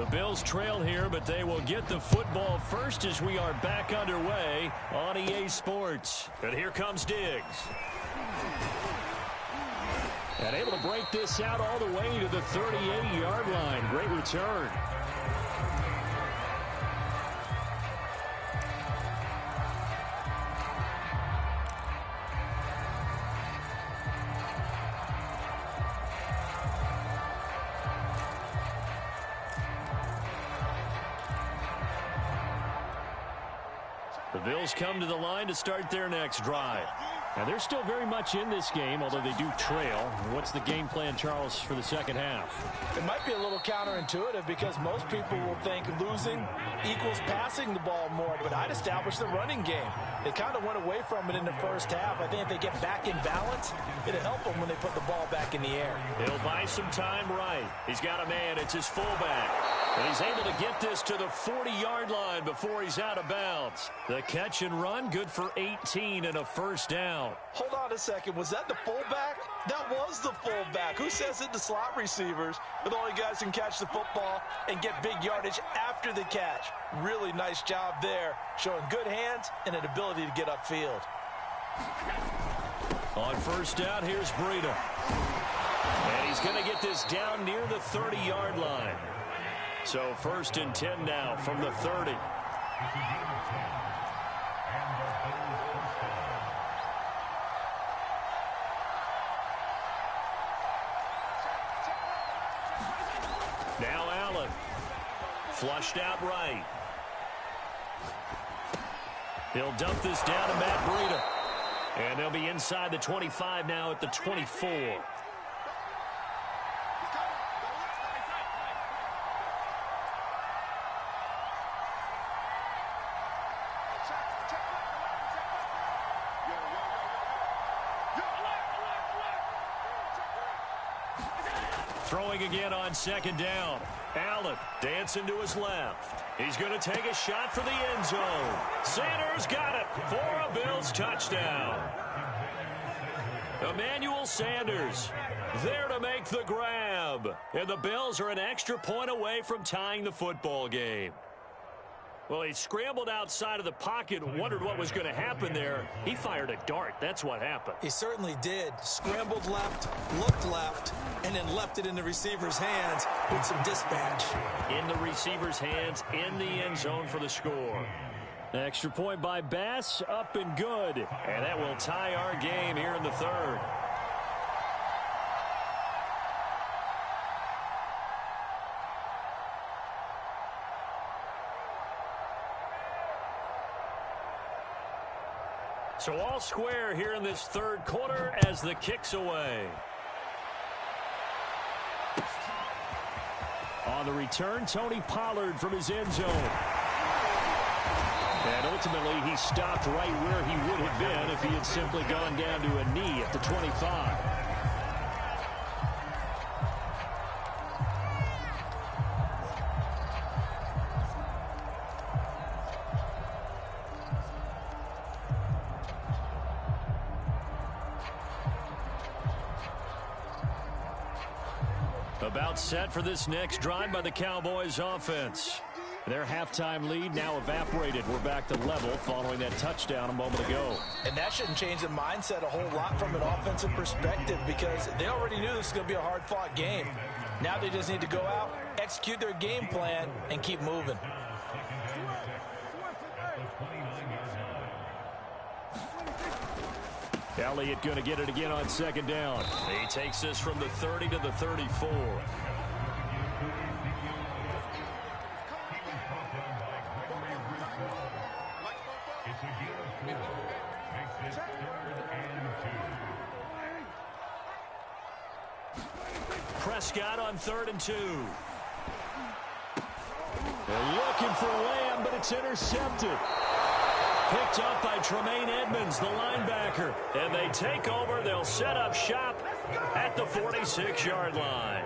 The Bills trail here, but they will get the football first as we are back underway on EA Sports. And here comes Diggs. And able to break this out all the way to the 38-yard line. Great return. The Bills come to the line to start their next drive. Now, they're still very much in this game, although they do trail. What's the game plan, Charles, for the second half? It might be a little counterintuitive because most people will think losing equals passing the ball more, but I'd establish the running game. They kind of went away from it in the first half. I think if they get back in balance, it'll help them when they put the ball back in the air. He'll buy some time right. He's got a man. It's his fullback. And he's able to get this to the 40-yard line before he's out of bounds. The catch and run, good for 18 and a first down. Hold on a second. Was that the fullback? That was the fullback. Who says it to slot receivers? They're the only guys who can catch the football and get big yardage after the catch. Really nice job there, showing good hands and an ability to get upfield. On first down, here's Breida. And he's going to get this down near the 30-yard line. So first and 10 now from the 30. Now Allen. Flushed out right. He'll dump this down to Matt Breida. And they'll be inside the 25 now at the 24. Throwing again on second down. Allen dancing to his left. He's going to take a shot for the end zone. Sanders got it for a Bills touchdown. Emmanuel Sanders there to make the grab. And the Bills are an extra point away from tying the football game. Well, he scrambled outside of the pocket and wondered what was going to happen there. He fired a dart. That's what happened. He certainly did. Scrambled left, looked left, and then left it in the receiver's hands with some dispatch. In the receiver's hands, in the end zone for the score. Extra point by Bass, up and good. And that will tie our game here in the third. So all square here in this third quarter as the kick's away. On the return, Tony Pollard from his end zone. And ultimately, he stopped right where he would have been if he had simply gone down to a knee at the 25. About set for this next drive by the Cowboys offense. Their halftime lead now evaporated. We're back to level following that touchdown a moment ago. And that shouldn't change the mindset a whole lot from an offensive perspective because they already knew this was going to be a hard-fought game. Now they just need to go out, execute their game plan, and keep moving. Elliott going to get it again on second down. He takes this from the 30 to the 34. Prescott on 3rd and 2. They're looking for Lamb, but it's intercepted. Picked up by Tremaine Edmonds, the linebacker. And they take over. They'll set up shop at the 46-yard line.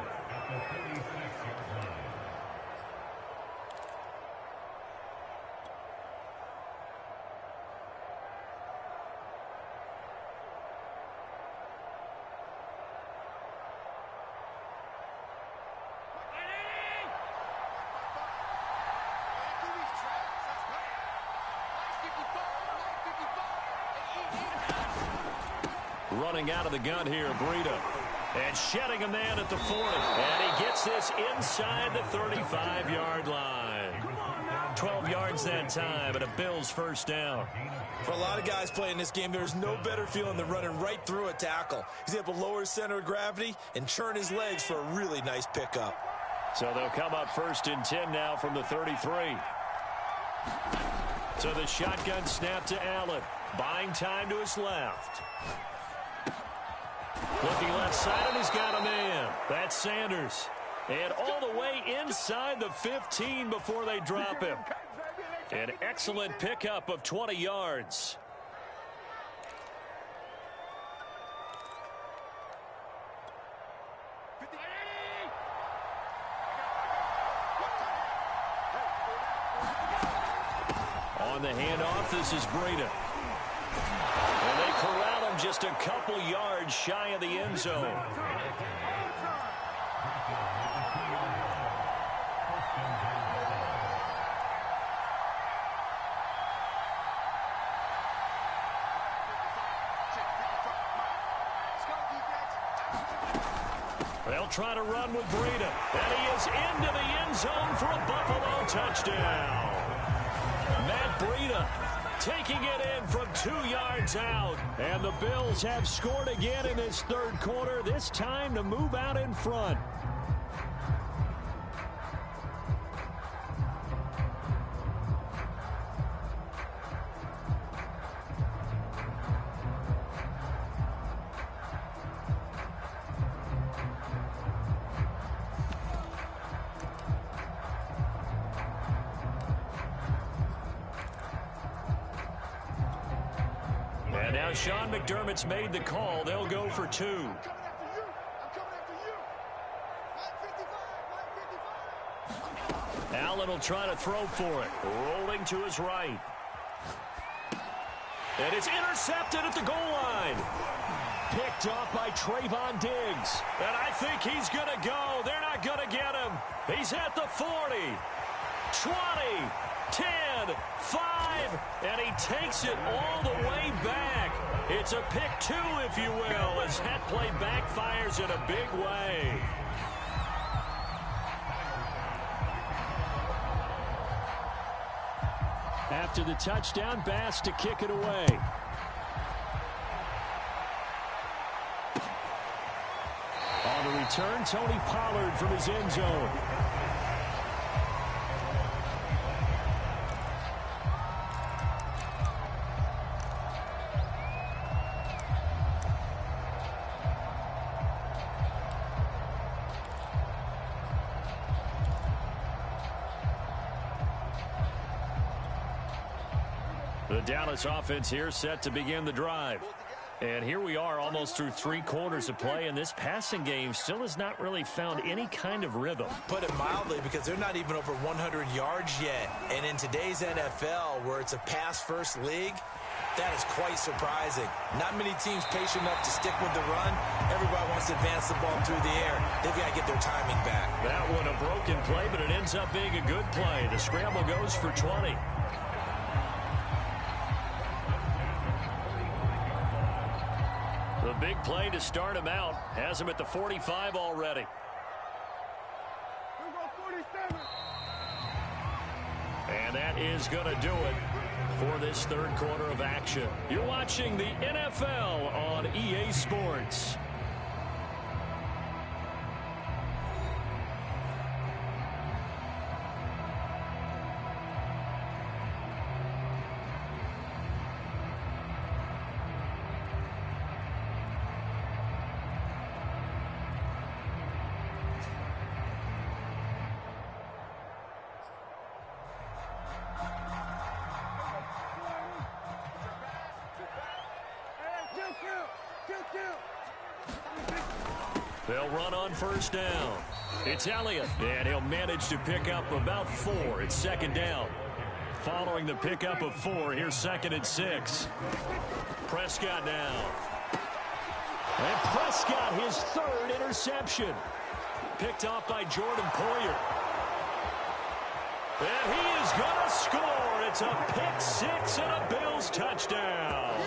Running out of the gun here, Breida. And shedding a man at the 40. And he gets this inside the 35-yard line. 12 yards that time, and a Bills first down. For a lot of guys playing this game, there's no better feeling than running right through a tackle. He's able to lower his center of gravity and churn his legs for a really nice pickup. So they'll come up 1st and 10 now from the 33. So the shotgun snap to Allen. Buying time to his left. Looking left side, and he's got a man. That's Sanders. And all the way inside the 15 before they drop him. An excellent pickup of 20 yards. On the handoff, this is Breida. And they corral him just a couple yards shy of the end zone. They'll try to run with Breida. And he is into the end zone for a Buffalo touchdown. Matt Breida taking it in from 2 yards out. And the Bills have scored again in this third quarter, this time to move out in front. And now Sean McDermott's made the call. They'll go for 2. Allen will try to throw for it. Rolling to his right. And it's intercepted at the goal line. Picked off by Trayvon Diggs. And I think he's going to go. They're not going to get him. He's at the 40, 20, 10, 5, and he takes it all the way back. It's a pick 2, if you will, as that play backfires in a big way. After the touchdown, Bass to kick it away. On the return, Tony Pollard from his end zone. The Dallas offense here set to begin the drive. And here we are almost through 3 quarters of play, and this passing game still has not really found any kind of rhythm. Put it mildly, because they're not even over 100 yards yet. And in today's NFL, where it's a pass-first league, that is quite surprising. Not many teams patient enough to stick with the run. Everybody wants to advance the ball through the air. They've got to get their timing back. That one a broken play, but it ends up being a good play. The scramble goes for 20. The big play to start him out has him at the 45 already. And that is going to do it for this third quarter of action. You're watching the NFL on EA Sports. They'll run on first down. It's Elliott, and he'll manage to pick up about 4. It's second down. Following the pickup of 4, here's 2nd and 6. Prescott now. And Prescott, his 3rd interception. Picked off by Jordan Poyer. And he is going to score. It's a pick 6 and a Bills touchdown.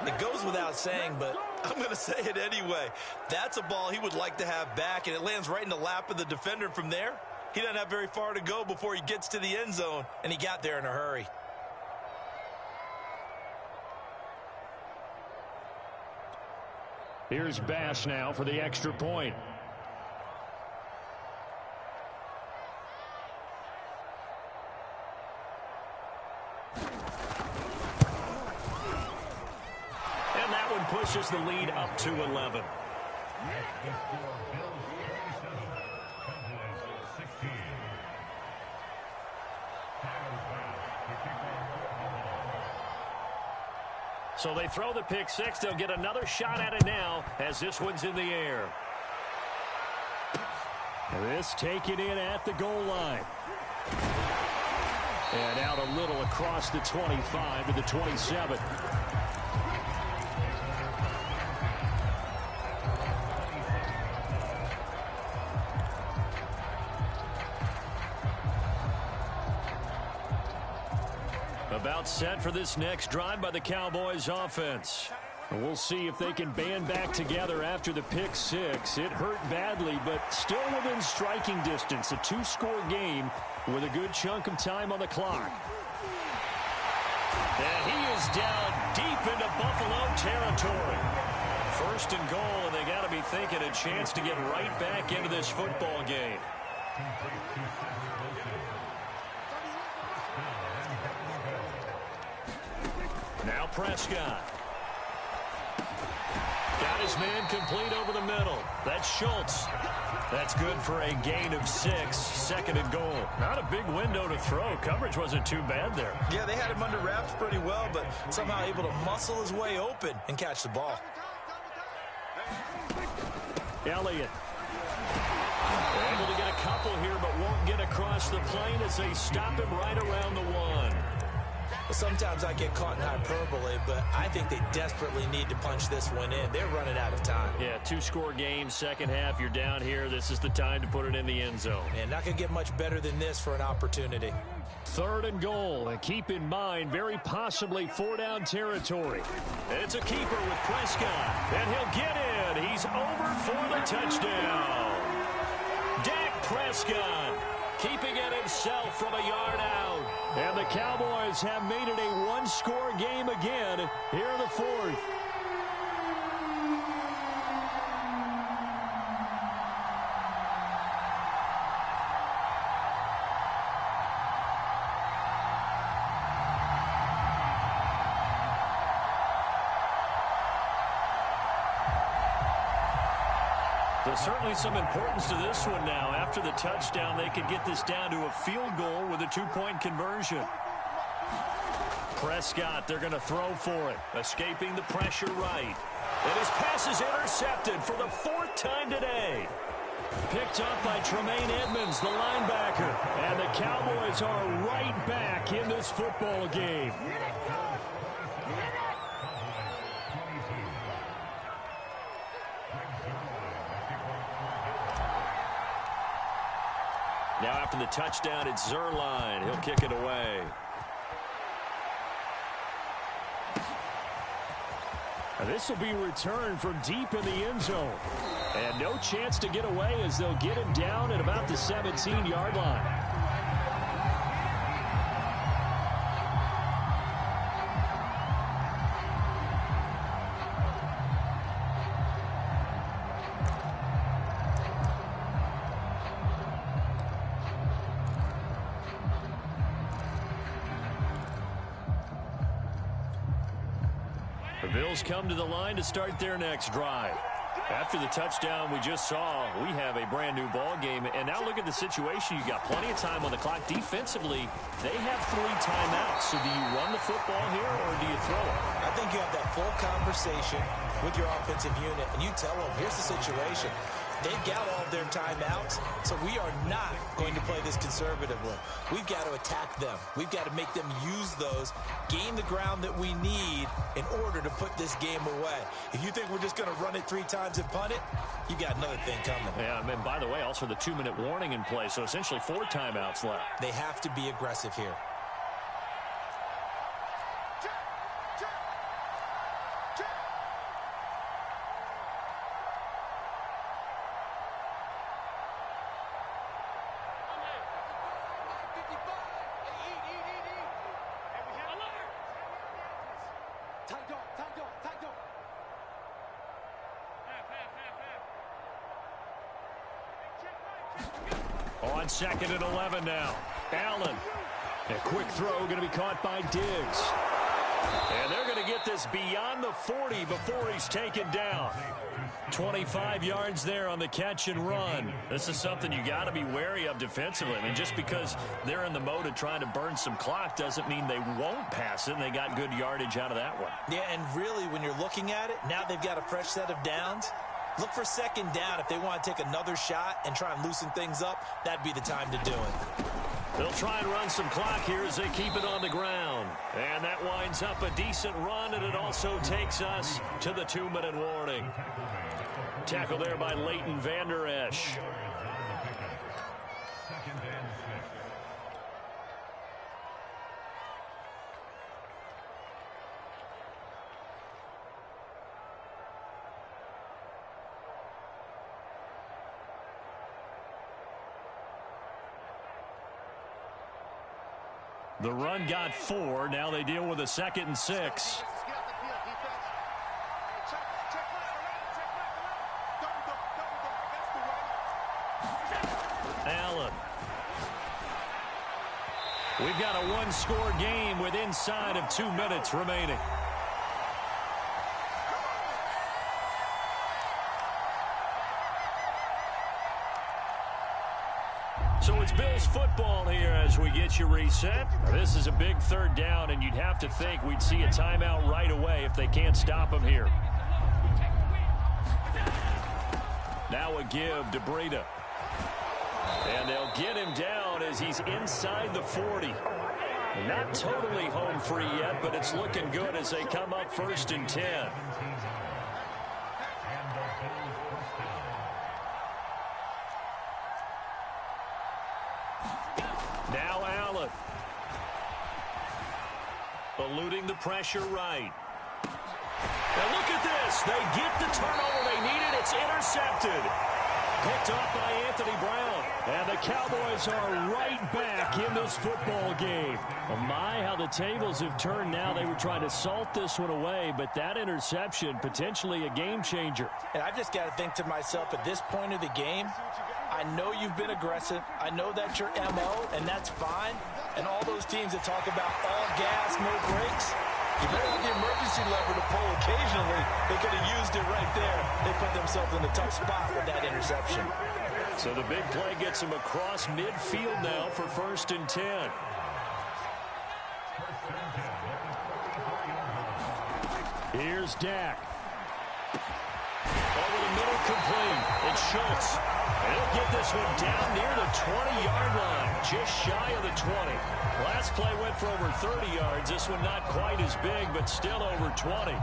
It goes without saying, but I'm going to say it anyway. That's a ball he would like to have back, and it lands right in the lap of the defender from there. He doesn't have very far to go before he gets to the end zone, and he got there in a hurry. Here's Bass now for the extra point. And that one pushes the lead up to 11. So they throw the pick six. They'll get another shot at it now as this one's in the air. This taken in at the goal line. And out a little across the 25 to the 27. About set for this next drive by the Cowboys offense. And we'll see if they can band back together after the pick six. It hurt badly, but still within striking distance. A two-score game with a good chunk of time on the clock. And he is down deep into Buffalo territory. First and goal, and they got to be thinking a chance to get right back into this football game. Now Prescott. Got his man complete over the middle. That's Schultz. That's good for a gain of 6. Second and goal. Not a big window to throw. Coverage wasn't too bad there. Yeah, they had him under wraps pretty well, but somehow able to muscle his way open and catch the ball. Elliott. They're able to get a couple here, but won't get across the plane as they stop him right around the 1. Sometimes I get caught in hyperbole, but I think they desperately need to punch this one in. They're running out of time. Yeah, two-score game, second half. You're down here. This is the time to put it in the end zone. And not going to get much better than this for an opportunity. Third and goal. And keep in mind, very possibly 4-down territory. It's a keeper with Prescott. And he'll get in. He's over for the touchdown. Dak Prescott keeping it himself from a yard out. And the Cowboys have made it a one-score game again here in the fourth. There's certainly some importance to this one now. After the touchdown, they could get this down to a field goal with a two-point conversion. Prescott, they're going to throw for it. Escaping the pressure right. And his pass is intercepted for the 4th time today. Picked up by Tremaine Edmonds, the linebacker. And the Cowboys are right back in this football game. Now after the touchdown, it's Zerline. He'll kick it away. This will be returned from deep in the end zone. And no chance to get away as they'll get him down at about the 17-yard line. The Bills come to the line to start their next drive. After the touchdown we just saw, we have a brand new ball game. And now look at the situation. You got plenty of time on the clock. Defensively, they have 3 timeouts. So do you run the football here or do you throw it? I think you have that full conversation with your offensive unit, and you tell them, here's the situation. They've got all of their timeouts, so we are not going to play this conservatively. We've got to attack them. We've got to make them use those, gain the ground that we need in order to put this game away. If you think we're just going to run it 3 times and punt it, you got another thing coming. Yeah, and by the way, also the 2-minute warning in play, so essentially 4 timeouts left. They have to be aggressive here. 2nd and 11 now. Allen. A quick throw going to be caught by Diggs. And they're going to get this beyond the 40 before he's taken down. 25 yards there on the catch and run. This is something you got to be wary of defensively. I mean, just because they're in the mode of trying to burn some clock doesn't mean they won't pass it, and they got good yardage out of that one. Yeah, and really, when you're looking at it, now they've got a fresh set of downs. Look for 2nd down. If they want to take another shot and try and loosen things up, that'd be the time to do it. They'll try and run some clock here as they keep it on the ground. And that winds up a decent run, and it also takes us to the 2-minute warning. Tackle there by Leighton Vander Esch. The run got 4. Now they deal with a 2nd and 6. Allen. We've got a one-score game with inside of 2 minutes remaining. So it's Bills football here as we get you reset. This is a big 3rd down, and you'd have to think we'd see a timeout right away if they can't stop him here. Now a give to Breida. And they'll get him down as he's inside the 40. Not totally home free yet, but it's looking good as they come up 1st and 10. Now Allen. Eluding the pressure right. Now look at this. They get the turnover they needed. It's intercepted. Picked up by Anthony Brown. And the Cowboys are right back in this football game. Oh my, how the tables have turned now. They were trying to salt this one away, but that interception, potentially a game changer. And I've just got to think to myself, at this point of the game, I know you've been aggressive. I know that's your MO, and that's fine. And all those teams that talk about all gas, no brakes, you better have the emergency lever to pull occasionally. They could have used it right there. They put themselves in a tough spot with that interception. So the big play gets them across midfield now for 1st and 10. Here's Dak. Over the middle, complete. It's Schultz. And he'll get this one down near the 20-yard line, just shy of the 20. Last play went for over 30 yards. This one not quite as big, but still over 20.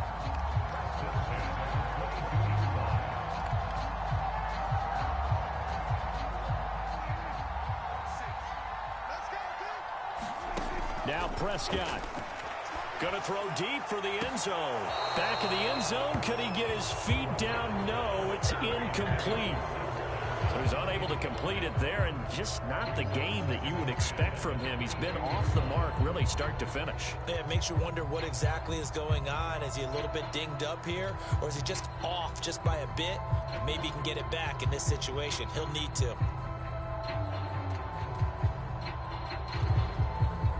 Now Prescott. Going to throw deep for the end zone. Back in the end zone. Could he get his feet down? No, it's incomplete. So he's unable to complete it there, and just not the game that you would expect from him. He's been off the mark really start to finish. Yeah, it makes you wonder what exactly is going on. Is he a little bit dinged up here, or is he just off just by a bit? Maybe he can get it back in this situation. He'll need to.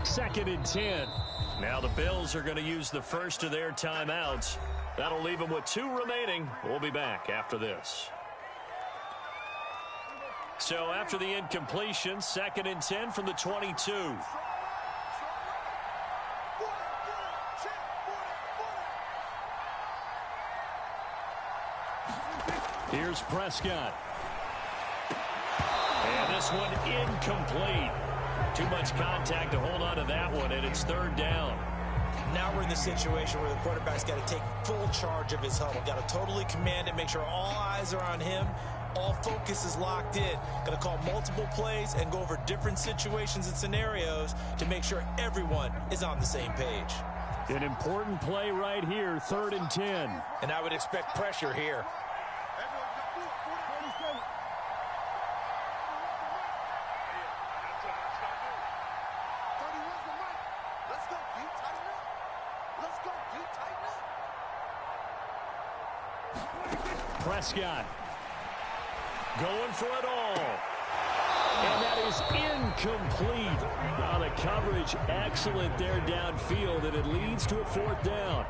2nd and 10. Now the Bills are going to use the first of their timeouts. That'll leave them with 2 remaining. We'll be back after this. So after the incompletion, 2nd and 10 from the 22. Here's Prescott. And this one incomplete. Too much contact to hold on to that one, and it's 3rd down. Now we're in the situation where the quarterback's got to take full charge of his huddle. Got to totally command it, make sure all eyes are on him. All focus is locked in. Got to call multiple plays and go over different situations and scenarios to make sure everyone is on the same page. An important play right here, 3rd and 10. And I would expect pressure here. Prescott going for it all. And that is incomplete. The coverage excellent there downfield, and it leads to a 4th down.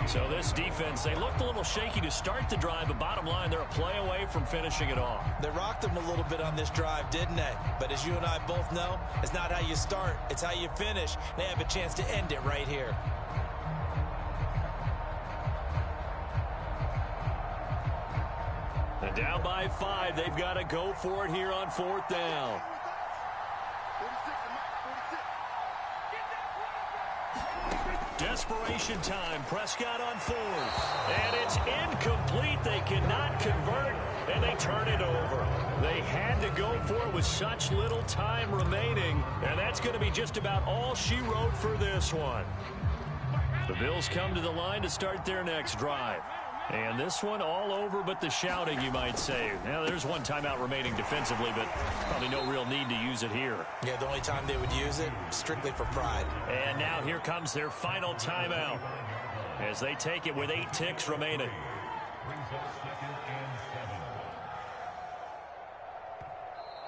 So this defense, they looked a little shaky to start the drive, but bottom line, they're a play away from finishing it off. They rocked them a little bit on this drive, didn't they? But as you and I both know, it's not how you start, it's how you finish. They have a chance to end it right here. And down by 5, they've got to go for it here on 4th down. Desperation time. Prescott on 4th. And it's incomplete. They cannot convert, and they turn it over. They had to go for it with such little time remaining, and that's going to be just about all she wrote for this one. The Bills come to the line to start their next drive. And this one all over but the shouting, you might say. Now, there's one timeout remaining defensively, but probably no real need to use it here. Yeah, the only time they would use it, strictly for pride. And now here comes their final timeout as they take it with 8 ticks remaining.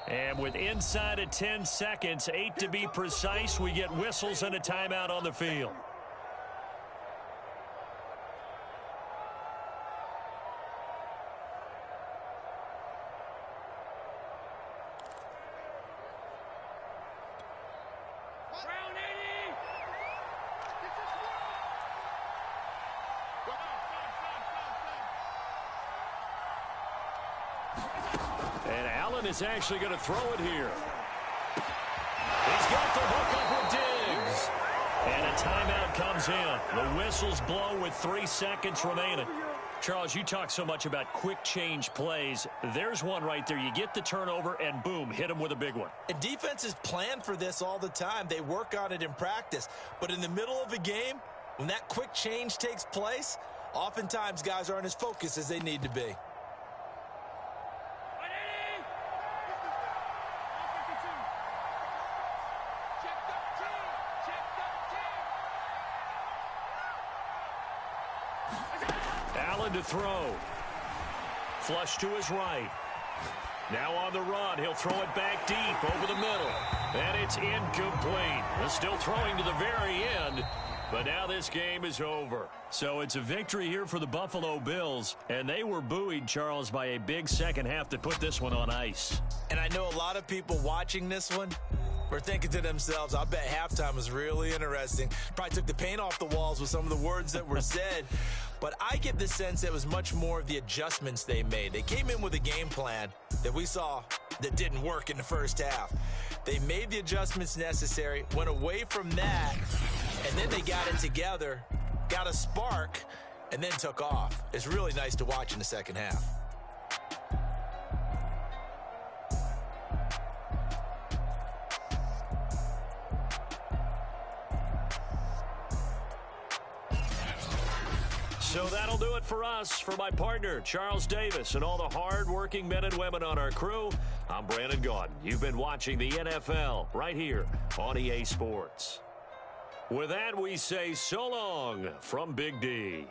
And with inside of 10 seconds, 8 to be precise, we get whistles and a timeout on the field. And Allen is actually going to throw it here. He's got the hook up with Diggs. And a timeout comes in. The whistles blow with 3 seconds remaining. Charles, you talk so much about quick change plays. There's one right there. You get the turnover, and boom, hit him with a big one. And defenses plan for this all the time. They work on it in practice. But in the middle of a game, when that quick change takes place, oftentimes guys aren't as focused as they need to be. Allen to throw. Flush to his right. Now on the run. He'll throw it back deep over the middle. And it's incomplete. They're still throwing to the very end. But now this game is over. So it's a victory here for the Buffalo Bills. And they were buoyed, Charles, by a big second half to put this one on ice. And I know a lot of people watching this one were thinking to themselves, I bet halftime was really interesting. Probably took the paint off the walls with some of the words that were said. But I get the sense that it was much more of the adjustments they made. They came in with a game plan that we saw that didn't work in the first half. They made the adjustments necessary, went away from that, and then they got it together, got a spark, and then took off. It's really nice to watch in the second half. So that'll do it for us. For my partner, Charles Davis, and all the hard-working men and women on our crew, I'm Brandon Gaudin. You've been watching the NFL right here on EA Sports. With that, we say so long from Big D.